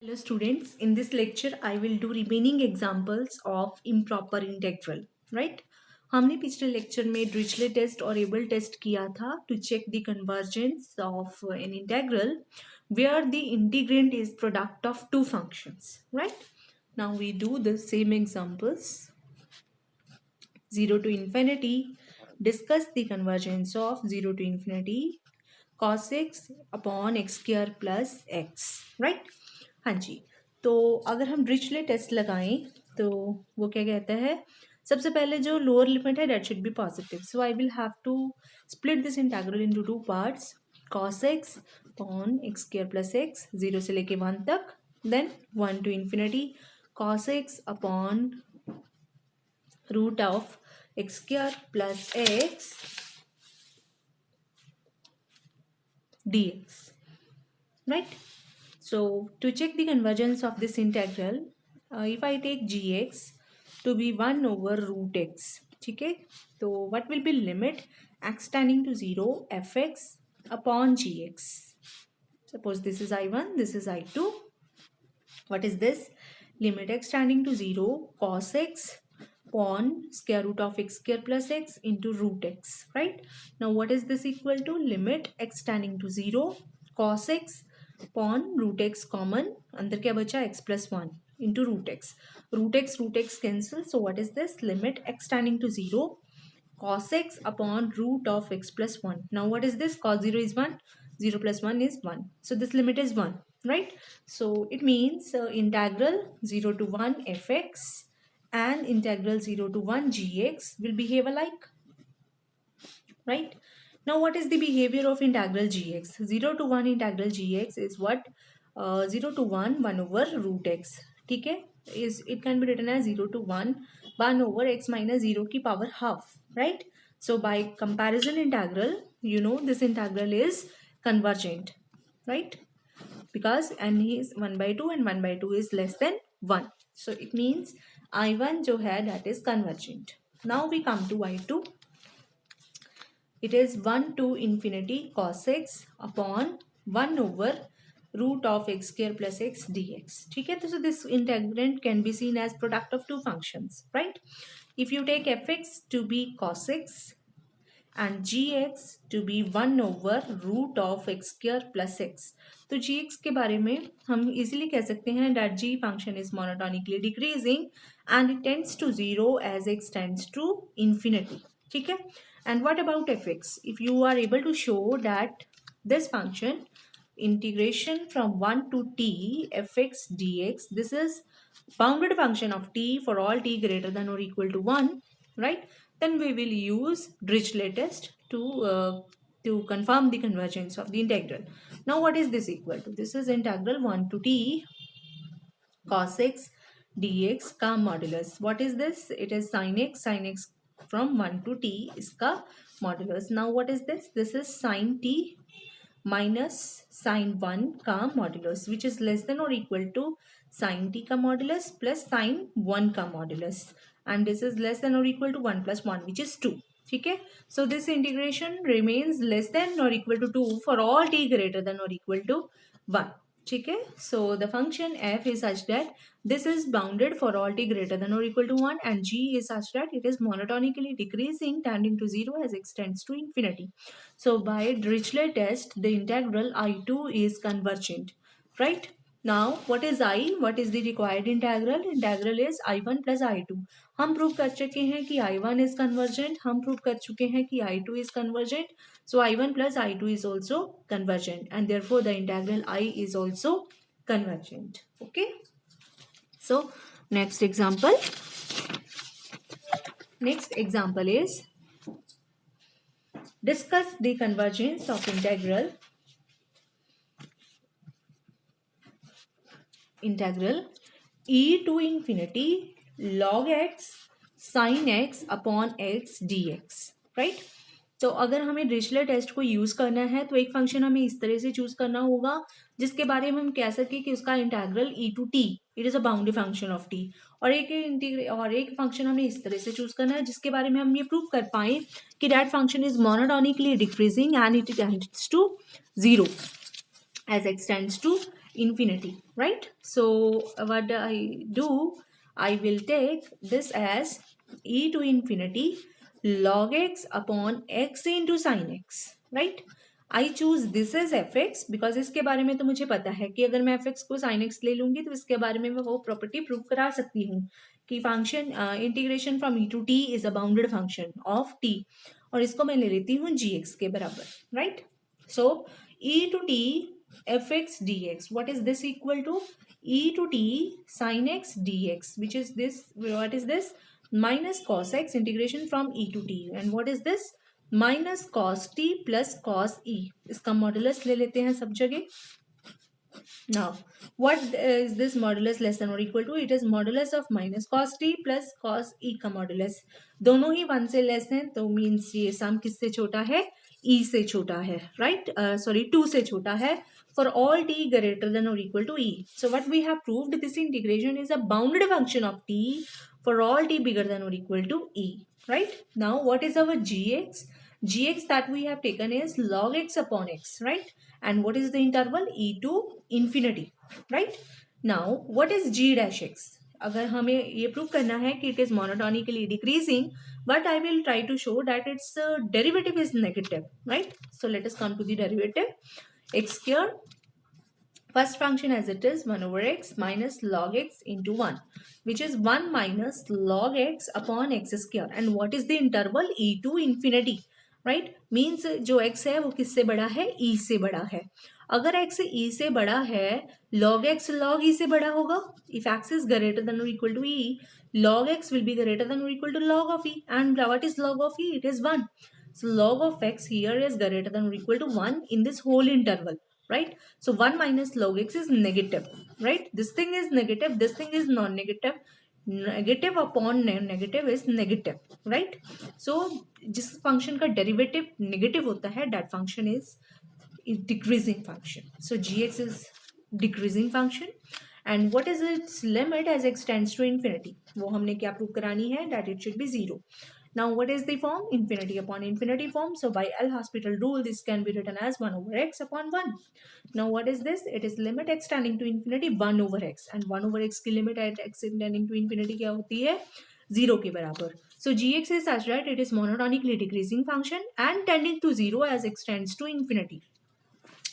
Hello students, in this lecture I will do remaining examples of improper integral, right? हमने पिछले lecture में Dirichlet test और able test किया था to check the convergence of an integral where the integrand is product of two functions, right? Now we do the same examples. 0 to infinity, discuss the convergence of 0 to infinity cos x upon x square plus x, right. हाँ जी, तो अगर हम Dirichlet test लगाएं तो वो क्या कहता है, सबसे पहले जो लोअर लिमिट है that should be positive, so I will have to split this integral into two parts, cos x upon x square plus x 0 से लेके 1 तक, then 1 to infinity cos x upon root of x square plus x dx, right? So to check the convergence of this integral, if I take gx to be 1 over root x, ठीक है, तो what will be limit x tending to 0 fx upon gx. Suppose this is I1, this is I2. What is this? Limit x tending to 0 cos x upon square root of x square plus x into root x, right? Now what is this equal to? Limit x tending to 0 cos x upon root x common, अंदर क्या बचा x plus 1 into root x cancel, so what is this? Limit x tending to 0 cos x upon root of x plus 1. Now what is this? Cos 0 is 1, 0 plus 1 is 1, so this limit is 1, right? So it means integral 0 to 1 fx and integral 0 to 1 gx will behave alike, right? Now what is the behavior of integral gx? 0 to 1 integral gx is what? 0 to 1 1 over root x, ठीक है, is it can be written as 0 to 1 1 over x minus 0 की power half, right? So by comparison integral, you know this integral is convergent, right? Because n is 1 by 2 and 1 by 2 is less than 1, so it means I1 जो है that is convergent. Now we come to I2. It is 1 to infinity cos x upon 1 over root of x square plus x dx, ठीक है, तो so this integrand can be seen as product of two functions, right? If you take fx to be cos x and gx to be 1 over root of x square plus x, तो gx के बारे में हम easily कह सकते हैं that g function is monotonically decreasing and it tends to 0 as x tends to infinity, ठीक है. And what about fx? If you are able to show that this function integration from 1 to t fx dx, this is bounded function of t for all t greater than or equal to 1, right? Then we will use Dirichlet test to confirm the convergence of the integral. Now what is this equal to? This is integral 1 to t cos x dx का modulus. What is this? It is sin x from 1 to t इसका modulus. Now what is this? This is sin t minus sin 1 का modulus, which is less than or equal to sin t का modulus plus sin 1 का modulus, and this is less than or equal to 1 plus 1, which is 2, ठीक है. So this integration remains less than or equal to 2 for all t greater than or equal to 1, ठीक है. So the function f is such that this is bounded for all t greater than or equal to 1 and g is such that it is monotonically decreasing tending to 0 as x tends to infinity. So by Dirichlet test the integral I2 is convergent, right? Now what is I? What is the required integral? Integral is I1 plus I2. हम prove कर चुके हैं कि I1 is convergent, हम prove कर चुके हैं कि I2 is convergent, so I1 plus I2 is also convergent and therefore the integral I is also convergent. Okay, so next example is discuss the convergence of integral e to infinity log x sin x upon x dx, right? तो अगर हमें Dirichlet test को use करना है तो एक function हमें इस तरह से चूज करना होगा जिसके बारे में हम कह सके कि उसका integral e to t, it is a boundary function of t, और एक फंक्शन हमें इस तरह से चूज करना है जिसके बारे में हम ये प्रूव कर पाए कि that function is monotonically decreasing and it tends to 0 as x tends to infinity, right? So what I do, I will take this as e to infinity log x upon x into sin x, right? I choose this as fx because इसके बारे में तो मुझे पता है कि अगर मैं fx को sin x ले लूंगी तो इसके बारे में मैं वो प्रॉपर्टी प्रूव करा सकती हूँ कि function integration from e to t is a bounded function of t, और इसको मैं ले लेती हूँ gx के बराबर, right? So e to t fx dx, what is this equal to? E to t sin x dx, which is this, what is this? Minus cos x integration from e to t, and what is this? Minus cos t plus cos e, इसका modulus ले लेते हैं सब जगह. Now what is this modulus less than or equal to? It is modulus of minus cos t plus cos e का modulus. दोनों ही 1 से less हैं तो मीन्स ये सम किससे छोटा है? e से छोटा है, राइट? सॉरी 2 से छोटा है for all t greater than or equal to e. So what we have proved, this integration is a bounded function of t for all t bigger than or equal to e, right? Now what is our gx? Gx that we have taken is log x upon x, right? And what is the interval? E to infinity, right? Now what is g dash x? अगर हमें ये prove करना है कि it is monotonically decreasing, but I will try to show that its derivative is negative, right? So let us come to the derivative. X square, first function as it is 1 over x minus log x into 1, which is 1 minus log x upon x square. And what is the interval? E to infinity, right? Means जो x है वो किससे बड़ा है? e से बड़ा है. अगर x e से बड़ा है, log x log e से बड़ा होगा. If x is greater than or equal to e, log x will be greater than or equal to log of e. And what is log of e? It is 1. So log of x here is greater than or equal to 1 in this whole interval, right? So 1 minus log x is negative, right? This thing is negative, this thing is non-negative. Negative upon negative is negative, right? So जिस function का derivative negative होता है, that function is decreasing function. So gx is decreasing function. And what is its limit as x tends to infinity? वो हमने क्या prove करानी है? That it should be 0. Now what is the form? Infinity upon infinity form. So by L'Hospital rule, this can be written as 1 over x upon 1. Now what is this? It is limit x tending to infinity 1 over x. And 1 over x की limit at x tending to infinity क्या होती है? 0 के बराबर. So gx is such that it is monotonically decreasing function and tending to 0 as x tends to infinity.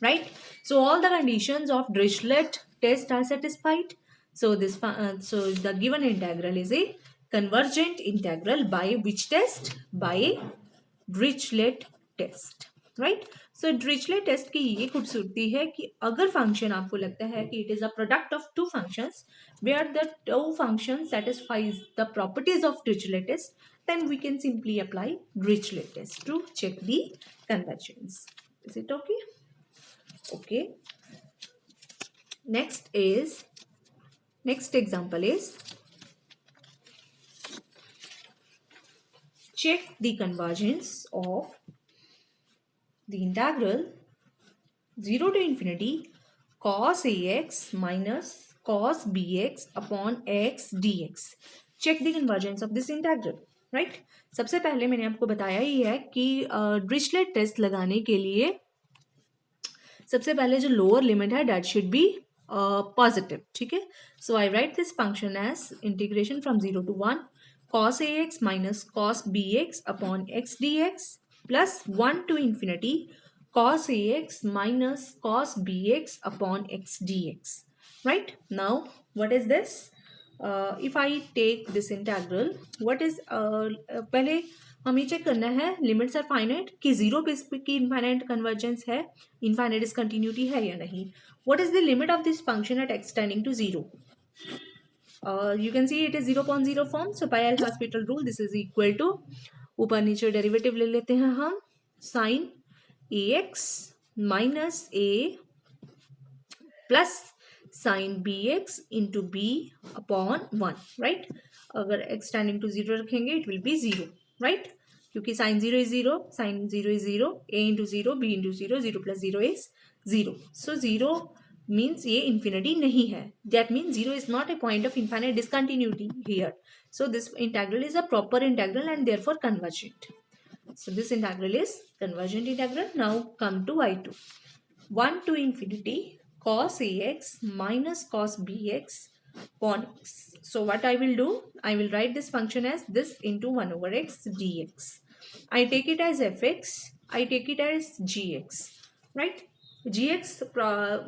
Right? So all the conditions of Dirichlet test are satisfied. So this so the given integral is a convergent integral by which test? By Dirichlet test, right? So Dirichlet test की ये खूबसूरती है कि अगर function आपको लगता है कि it is a product of two functions where the two functions satisfies the properties of Dirichlet test, then we can simply apply Dirichlet test to check the convergence. Is it okay? Okay. Next example is check the convergence of the integral 0 to infinity cos ax minus cos bx upon x dx. Check the convergence of this integral, right? सबसे पहले मैंने आपको बताया ही है कि Dirichlet test लगाने के लिए सबसे पहले जो लोअर लिमिट है दैट शुड बी पॉजिटिव, ठीक है? So I write this function as integration from 0 to 1 cos ax minus cos bx upon x dx plus 1 to infinity cos ax minus cos bx upon x dx. Right? Now what is this? If I take this integral, what is पहले हमें check करना है limits are finite कि 0 पे की infinite convergence है, infinite discontinuity है या नहीं. What is the limit of this function at x tending to 0? You can see it is 0.0 form. So by L'Hospital rule this is equal to, ऊपर नीचे derivative ले लेते हैं हम, sine a x minus a plus sine b x into b upon 1, right? अगर x tending to 0 रखेंगे it will be 0, right? क्योंकि sine 0 is 0, sine 0 is 0, a into 0, b into 0, 0 plus 0 is 0. So 0 means ये infinity नहीं है. That means 0 is not a point of infinite discontinuity here. So this integral is a proper integral and therefore convergent. So this integral is convergent integral. Now come to y2. 1 to infinity cos ax minus cos bx upon x. So what I will do, I will write this function as this into 1 over x dx. I take it as fx, I take it as gx, right? Gx,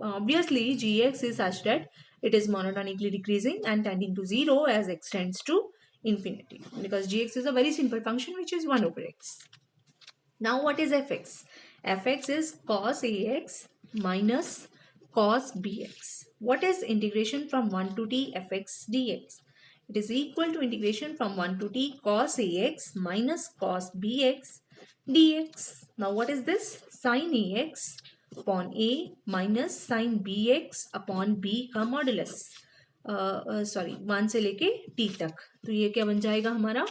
obviously gx is such that it is monotonically decreasing and tending to 0 as x tends to infinity, because gx is a very simple function which is 1 over x. Now what is fx? Fx is cos ax minus cos bx. What is integration from 1 to t fx dx? It is equal to integration from 1 to t cos ax minus cos bx dx. Now what is this? Sin ax upon a minus sin bx upon b का modulus, sorry 1 से लेके t तक. तो ये क्या बन जाएगा हमारा?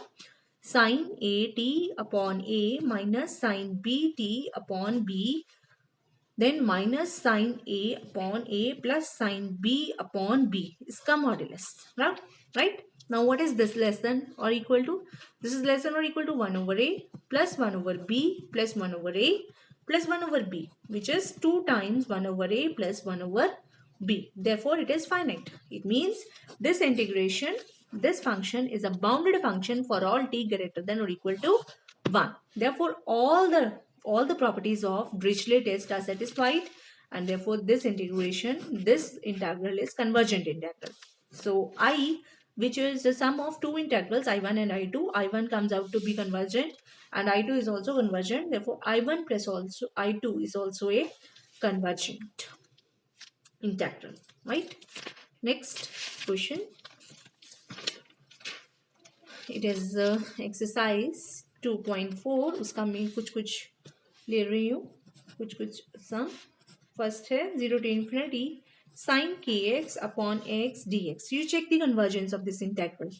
sin a t upon a minus sin b t upon b, then minus sin a upon a plus sin b upon b, इसका modulus, right? Now what is this, less than or equal to? This is less than or equal to 1 over a plus 1 over b plus 1 over a plus 1 over b, which is 2 times 1 over a plus 1 over b. Therefore it is finite. It means this integration, this function is a bounded function for all t greater than or equal to 1. Therefore all the properties of Dirichlet test are satisfied, and therefore this integral is convergent integral. So I, which is the sum of two integrals I1 and I2 comes out to be convergent and I2 is also convergent. Therefore I1 plus also I2 is also a convergent integral, right? Next question. It is exercise 2.4. उसका मैं कुछ ले रही हूँ, कुछ सम. First है 0 to infinity sin kx upon x dx. You check the convergence of this integral,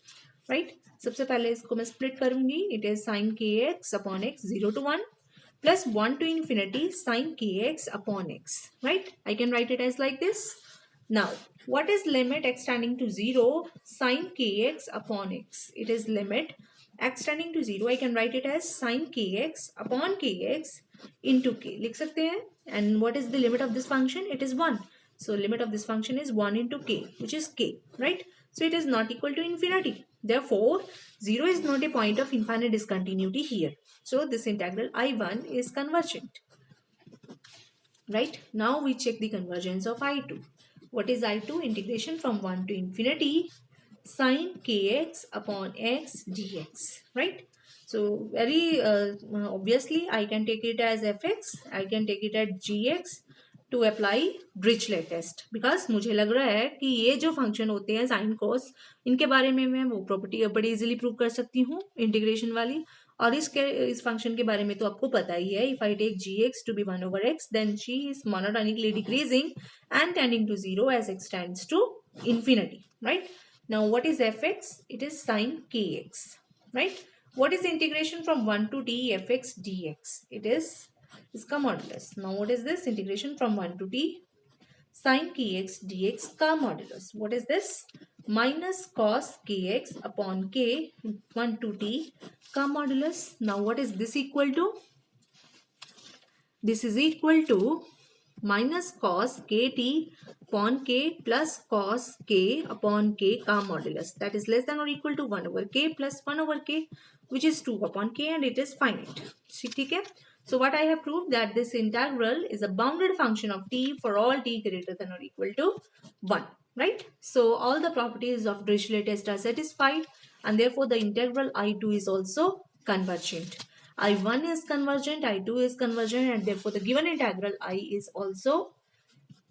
right? सबसे पहले इसको मैं split करूंगी. It is sin kx upon x 0 to 1 plus 1 to infinity sin kx upon x, right? I can write it as like this. Now, what is limit x tending to 0 sin kx upon x? It is limit x tending to 0. I can write it as sin kx upon kx into k. लिख सकते हैं. And what is the limit of this function? It is 1. So limit of this function is 1 into k, which is k, right? So it is not equal to infinity. Therefore, 0 is not a point of infinite discontinuity here. So this integral I1 is convergent. Right? Now we check the convergence of I2. What is I2? Integration from 1 to infinity sin kx upon x dx. Right? So very obviously I can take it as fx, I can take it as gx to apply Dirichlet test, because मुझे लग रहा है कि ये जो function होते हैं sine cos, इनके बारे में मैं वो प्रॉपर्टी बड़ी इजीली प्रूव कर सकती हूँ इंटीग्रेशन वाली. और इस फंक्शन के बारे में तो आपको पता ही है. If I take gx to be 1 over x, then g is monotonically decreasing and tending to 0 as x tends to infinity, right? Now what is fx? It is sin kx, right? What is the integration from 1 to t fx dx? It is इसका modulus. Now what is this? Integration from 1 to t sin kx dx का modulus. What is this? Minus cos kx upon k 1 to t का modulus. Now what is this equal to? This is equal to minus cos kt upon k plus cos k upon k का modulus. That is less than or equal to 1 over k plus 1 over k, which is 2 upon k, and it is finite. ठीक है? So what I have proved that this integral is a bounded function of t for all t greater than or equal to 1, right? So all the properties of Dirichlet test are satisfied, and therefore the integral I2 is also convergent. I1 is convergent, I2 is convergent, and therefore the given integral I is also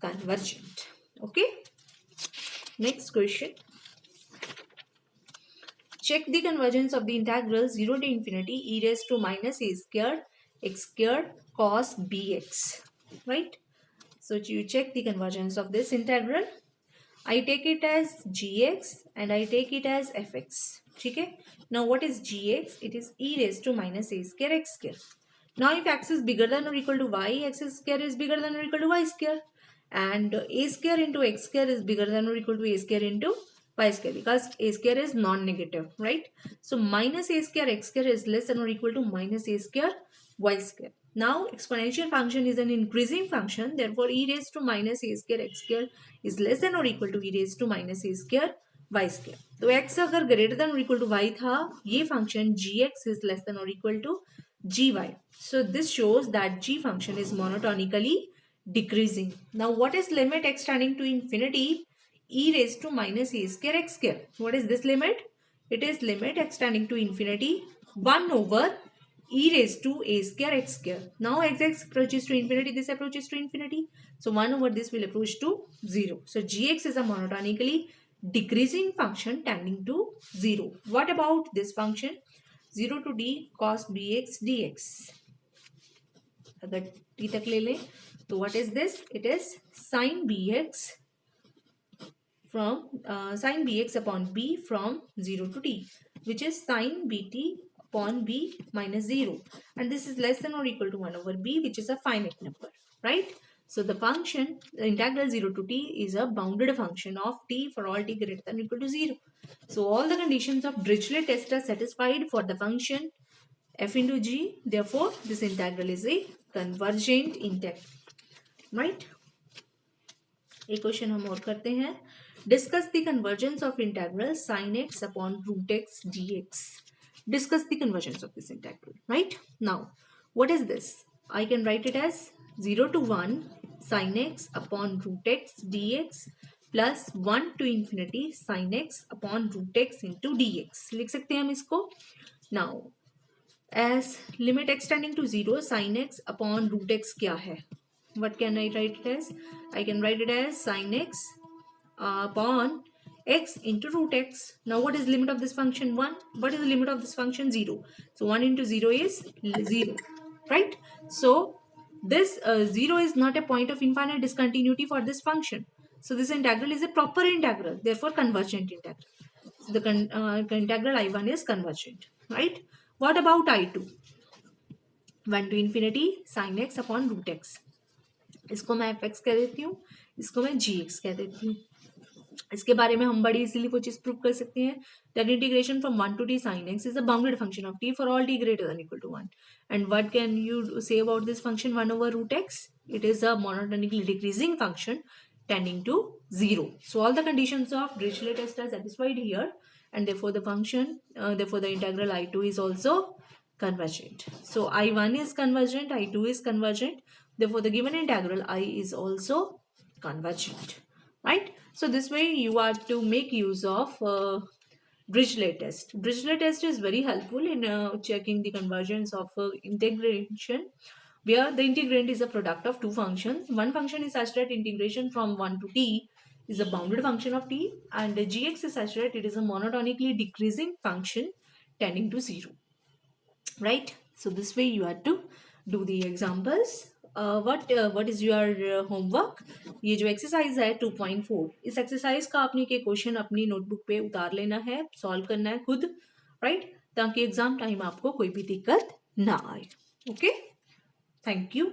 convergent. Okay. Next question. Check the convergence of the integral 0 to infinity e raised to minus a squared x squared cos bx, right? So you check the convergence of this integral. I take it as gx and I take it as fx. Okay. Now what is gx? It is e raised to minus a square x square. Now if x is bigger than or equal to y, x square is bigger than or equal to y square, and a square into x square is bigger than or equal to a square into y square, because a square is non-negative, right? So minus a square x square is less than or equal to minus a square y square. Now exponential function is an increasing function, therefore e raised to minus a square x square is less than or equal to e raised to minus a square y square. तो x अगर greater than or equal to y था, ये function gx is less than or equal to gy. So this shows that g function is monotonically decreasing. Now what is limit x tending to infinity? E raised to minus a square x square. What is this limit? It is limit x tending to infinity 1 over e raised to a square x square. Now x approaches to infinity, this approaches to infinity. So 1 over this will approach to 0. So gx is a monotonically decreasing function tending to 0. What about this function? 0 to d cos bx dx. अगर t तक ले लें तो what is this? It is sin bx from sin bx upon b from 0 to t, which is sin bt upon b minus 0, and this is less than or equal to 1 over b, which is a finite number, right? So the function the integral 0 to t is a bounded function of t for all t greater than or equal to 0. So all the conditions of Dirichlet test are satisfied for the function f into g. Therefore this integral is a convergent integral, right? एक question हम और करते हैं. Discuss the convergence of integral sin x upon root x dx. Discuss the convergence of this integral, right? Now, what is this? I can write it as 0 to 1 sin x upon root x dx plus 1 to infinity sin x upon root x into dx. लिख सकते हैं हम इसको. Now, as limit x tending to 0 sin x upon root x क्या है? What can I write it as? I can write it as sin x upon x into root x. Now what is the limit of this function? 1. What is the limit of this function? 0. So 1 into 0 is 0, right? So this 0 is not a point of infinite discontinuity for this function. So this integral is a proper integral, therefore convergent integral. So the integral I1 is convergent, right? What about I2? 1 to infinity sin x upon root x. इसको मैं F x कह देती हूँ, इसको मैं जी x कह देती हूँ. इसके बारे में हम बड़ी इजीली वो चीज प्रूव कर सकते हैं that integration from 1 to t sin x is a bounded function of t for all t greater than equal to 1. And what can you say about this function 1 over root x? It is a monotonically decreasing function tending to 0. So all the conditions of Dirichlet test are satisfied here, and therefore the function therefore the integral I2 is also convergent. So I1 is convergent, I2 is convergent, therefore the given integral I is also convergent, right? So this way you are to make use of Dirichlet test. Dirichlet test is very helpful in checking the convergence of integration, where the integrand is a product of two functions. One function is such that integration from 1 to t is a bounded function of t, and gx is such that it is a monotonically decreasing function tending to 0, right? So this way you have to do the examples. what is your homework? ये जो exercise है 2.4, इस exercise का आपने के question अपनी notebook पे उतार लेना है, सॉल्व करना है खुद, राइट? ताकि एग्जाम टाइम आपको कोई भी दिक्कत ना आए. Okay, thank you.